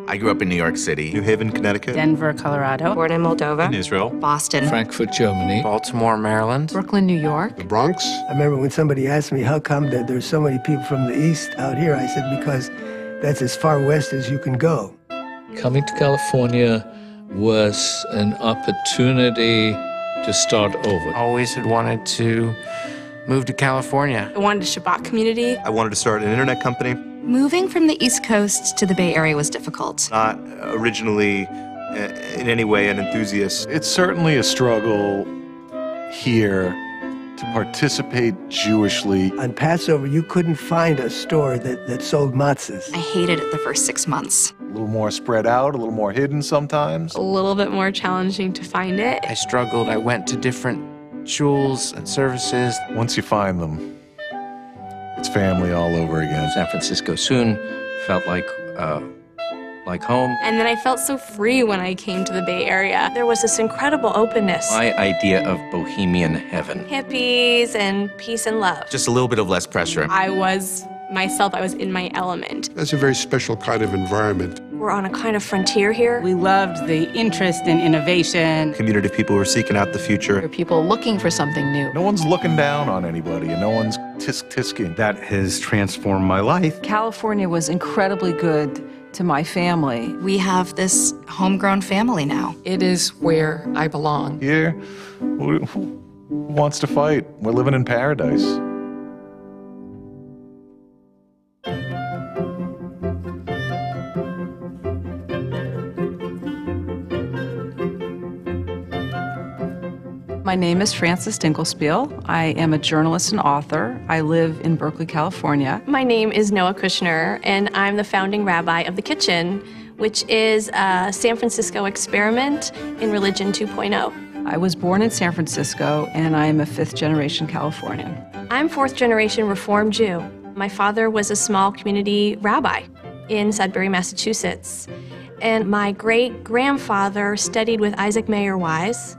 I grew up in New York City. New Haven, Connecticut. Denver, Colorado. Born in Moldova. In Israel. Boston. Frankfurt, Germany. Baltimore, Maryland. Brooklyn, New York. The Bronx. I remember when somebody asked me, how come that there's so many people from the East out here? I said, because that's as far west as you can go. Coming to California was an opportunity to start over. Always had wanted to move to California. I wanted a Shabbat community. I wanted to start an internet company. Moving from the East Coast to the Bay Area was difficult. Not originally in any way an enthusiast. It's certainly a struggle here to participate Jewishly. On Passover, you couldn't find a store that sold matzahs. I hated it the first 6 months. A little more spread out, a little more hidden sometimes. A little bit more challenging to find it. I struggled. I went to different shuls and services. Once you find them, it's family all over again. San Francisco soon felt like home. And then I felt so free when I came to the Bay Area. There was this incredible openness. My idea of bohemian heaven. Hippies and peace and love. Just a little bit of less pressure. I was myself. I was in my element. That's a very special kind of environment. We're on a kind of frontier here. We loved the interest in innovation. Community of people who are seeking out the There future. are people looking for something new. No one's looking down on anybody, and no one's tisk-tisking. That has transformed my life. California was incredibly good to my family. We have this homegrown family now. It is where I belong. Here, who wants to fight? We're living in paradise. My name is Frances Dinkelspiel. I am a journalist and author. I live in Berkeley, California. My name is Noah Kushner, and I'm the founding rabbi of The Kitchen, which is a San Francisco experiment in Religion 2.0. I was born in San Francisco, and I am a fifth-generation Californian. I'm fourth-generation Reform Jew. My father was a small community rabbi in Sudbury, Massachusetts. And my great-grandfather studied with Isaac Mayer Wise,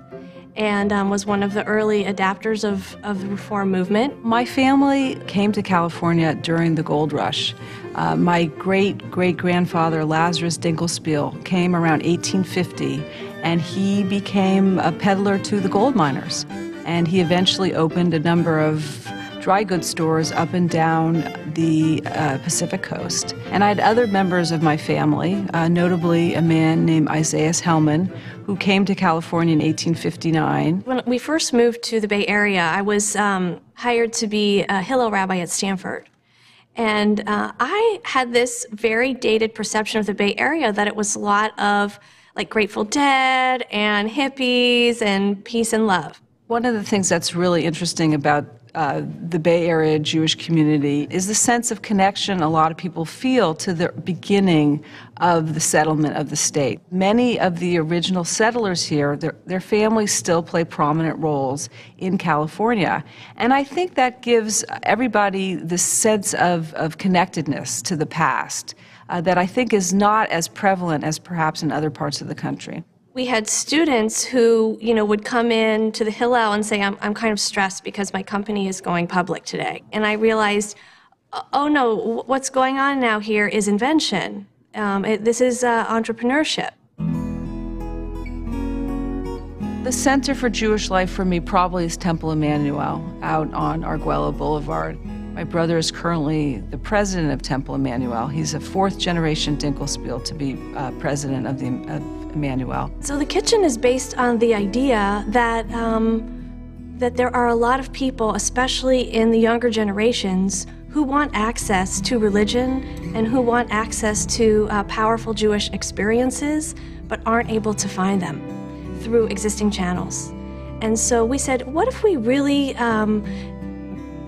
and was one of the early adapters of the Reform movement. My family came to California during the gold rush. My great-great-grandfather, Lazarus Dinkelspiel, came around 1850, and he became a peddler to the gold miners. And he eventually opened a number of dry goods stores up and down the Pacific coast. And I had other members of my family, notably a man named Isaiah Hellman, who came to California in 1859. When we first moved to the Bay Area, I was hired to be a Hillel rabbi at Stanford. And I had this very dated perception of the Bay Area that it was a lot of like Grateful Dead and hippies and peace and love. One of the things that's really interesting about the Bay Area Jewish community is the sense of connection a lot of people feel to the beginning of the settlement of the state. Many of the original settlers here, their families still play prominent roles in California. And I think that gives everybody this sense of connectedness to the past that I think is not as prevalent as perhaps in other parts of the country. We had students who, would come in to the Hillel and say, I'm kind of stressed because my company is going public today. And I realized, oh no, what's going on now here is invention. This is entrepreneurship. The center for Jewish life for me probably is Temple Emmanuel out on Arguello Boulevard. My brother is currently the president of Temple Emmanuel. He's a fourth-generation Dinkelspiel to be president of Emmanuel. So the kitchen is based on the idea that, that there are a lot of people, especially in the younger generations, who want access to religion and who want access to powerful Jewish experiences, but aren't able to find them through existing channels. And so we said, what if we really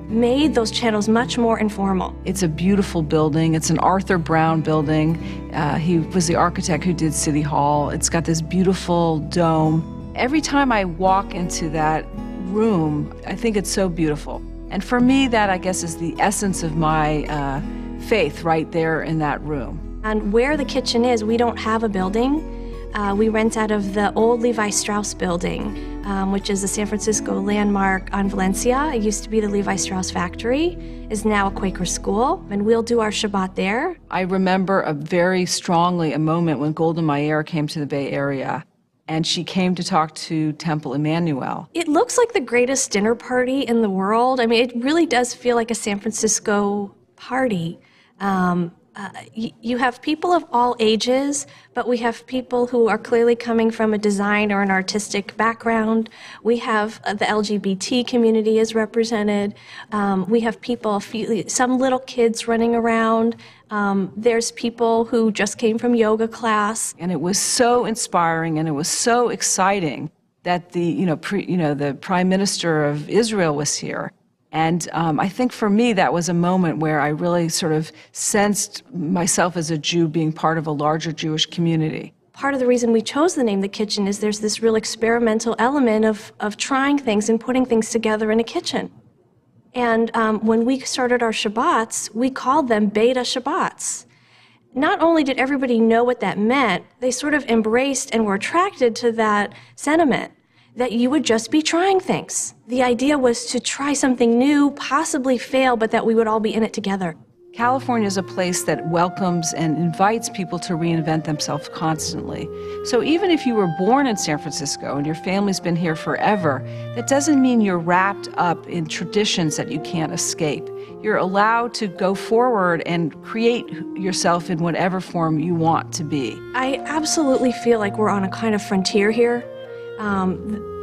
made those channels much more informal? It's a beautiful building. It's an Arthur Brown building. He was the architect who did City Hall. It's got this beautiful dome. Every time I walk into that room, I think it's so beautiful. And for me, that, I guess, is the essence of my faith right there in that room. And where the kitchen is, we don't have a building. We rent out of the old Levi Strauss building, which is a San Francisco landmark on Valencia. It used to be the Levi Strauss factory, is now a Quaker school, and we'll do our Shabbat there. I remember very strongly a moment when Golda Meir came to the Bay Area, and she came to talk to Temple Emmanuel. It looks like the greatest dinner party in the world. I mean, it really does feel like a San Francisco party. You have people of all ages, but we have people who are clearly coming from a design or an artistic background. We have the LGBT community is represented. We have people, some little kids running around. There's people who just came from yoga class. And it was so inspiring and it was so exciting that the Prime Minister of Israel was here. And I think for me, that was a moment where I really sort of sensed myself as a Jew being part of a larger Jewish community. Part of the reason we chose the name The Kitchen is there's this real experimental element of trying things and putting things together in a kitchen. And when we started our Shabbats, we called them Beta Shabbats. Not only did everybody know what that meant, they sort of embraced and were attracted to that sentiment, that you would just be trying things. The idea was to try something new, possibly fail, but that we would all be in it together. California is a place that welcomes and invites people to reinvent themselves constantly. So even if you were born in San Francisco and your family's been here forever, that doesn't mean you're wrapped up in traditions that you can't escape. You're allowed to go forward and create yourself in whatever form you want to be. I absolutely feel like we're on a kind of frontier here.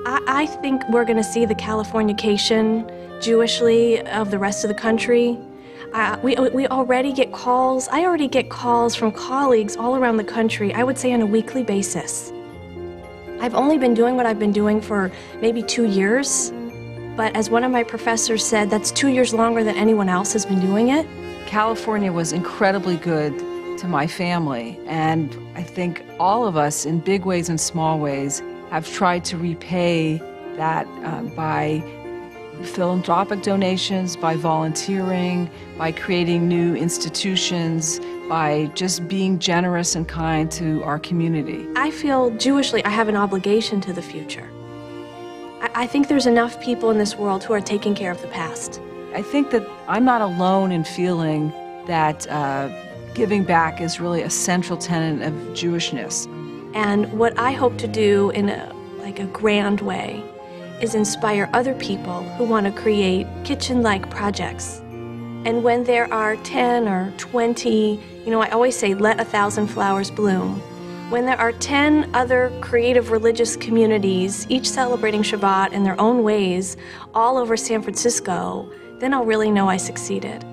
I think we're going to see the Californication, Jewishly, of the rest of the country. We already get calls. I already get calls from colleagues all around the country, I would say on a weekly basis. I've only been doing what I've been doing for maybe 2 years, but as one of my professors said, that's 2 years longer than anyone else has been doing it. California was incredibly good to my family, and I think all of us, in big ways and small ways, have tried to repay that by philanthropic donations, by volunteering, by creating new institutions, by just being generous and kind to our community. I feel Jewishly I have an obligation to the future. I think there's enough people in this world who are taking care of the past. I think that I'm not alone in feeling that giving back is really a central tenet of Jewishness. And what I hope to do in a grand way is inspire other people who want to create kitchen-like projects. And when there are 10 or 20, I always say, let 1,000 flowers bloom. When there are 10 other creative religious communities, each celebrating Shabbat in their own ways, all over San Francisco, then I'll really know I succeeded.